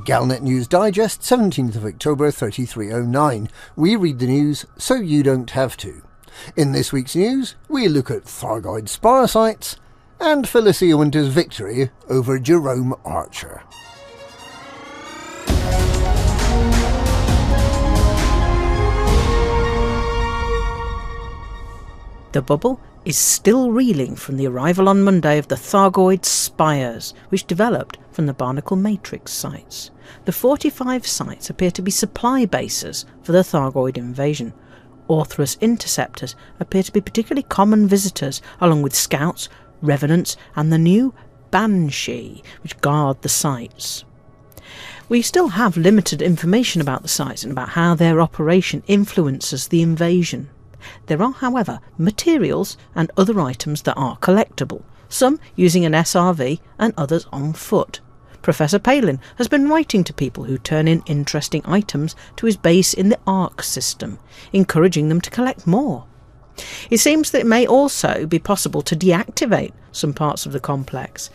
Galnet News Digest, 17th of October 3309. We read the news so you don't have to. In this week's news, we look at Thargoid Spire Sites and Felicia Winters' victory over Jerome Archer. The bubble is still reeling from the arrival on Monday of the Thargoid Spires, which developed from the Barnacle Matrix sites. The 45 sites appear to be supply bases for the Thargoid invasion. Arietis interceptors appear to be particularly common visitors, along with scouts, revenants and the new Banshee, which guard the sites. We still have limited information about the sites and about how their operation influences the invasion. There are, however, materials and other items that are collectible, some using an SRV and others on foot. Professor Palin has been writing to people who turn in interesting items to his base in the Arc system, encouraging them to collect more. It seems that it may also be possible to deactivate some parts of the complex,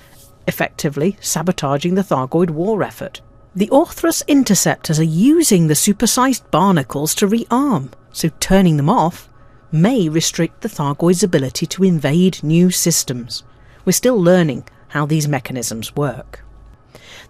effectively sabotaging the Thargoid war effort. The Arietis interceptors are using the supersized barnacles to rearm, so turning them off may restrict the Thargoid's ability to invade new systems. We're still learning how these mechanisms work.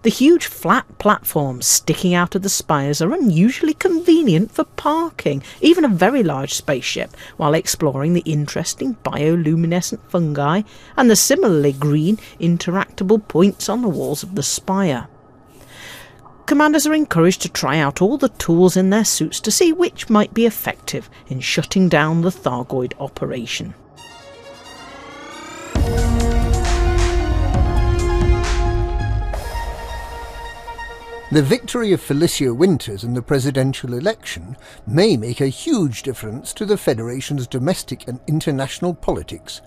The huge flat platforms sticking out of the spires are unusually convenient for parking even a very large spaceship while exploring the interesting bioluminescent fungi and the similarly green interactable points on the walls of the spire. Commanders are encouraged to try out all the tools in their suits to see which might be effective in shutting down the Thargoid operation. The victory of Felicia Winters in the presidential election may make a huge difference to the Federation's domestic and international politics,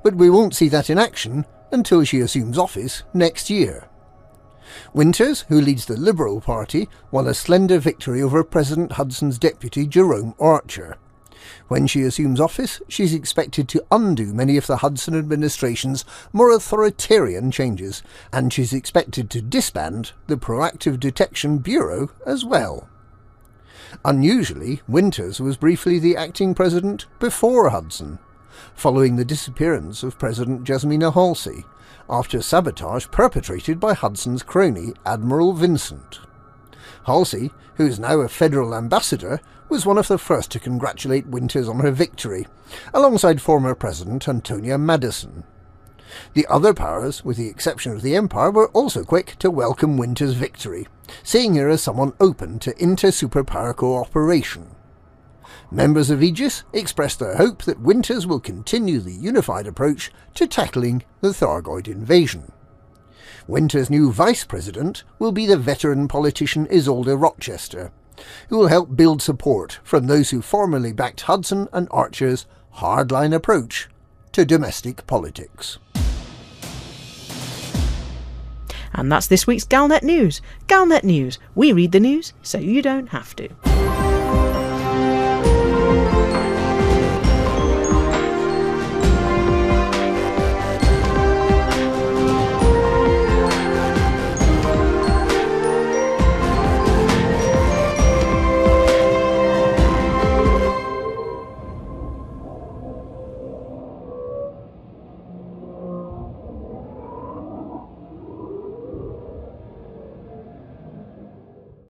but we won't see that in action until she assumes office next year. Winters, who leads the Liberal Party, won a slender victory over President Hudson's deputy Jerome Archer. When she assumes office, she's expected to undo many of the Hudson administration's more authoritarian changes, and she's expected to disband the Proactive Detection Bureau as well. Unusually, Winters was briefly the acting president before Hudson, following the disappearance of President Jasmina Halsey, after sabotage perpetrated by Hudson's crony Admiral Vincent. Halsey, who is now a federal ambassador, was one of the first to congratulate Winters on her victory, alongside former President Antonia Madison. The other powers, with the exception of the Empire, were also quick to welcome Winters' victory, seeing her as someone open to inter-superpower cooperation. Members of Aegis expressed their hope that Winters will continue the unified approach to tackling the Thargoid invasion. Winters' new vice president will be the veteran politician Isolde Rochester, who will help build support from those who formerly backed Hudson and Archer's hardline approach to domestic politics. And that's this week's Galnet News. Galnet News, we read the news so you don't have to.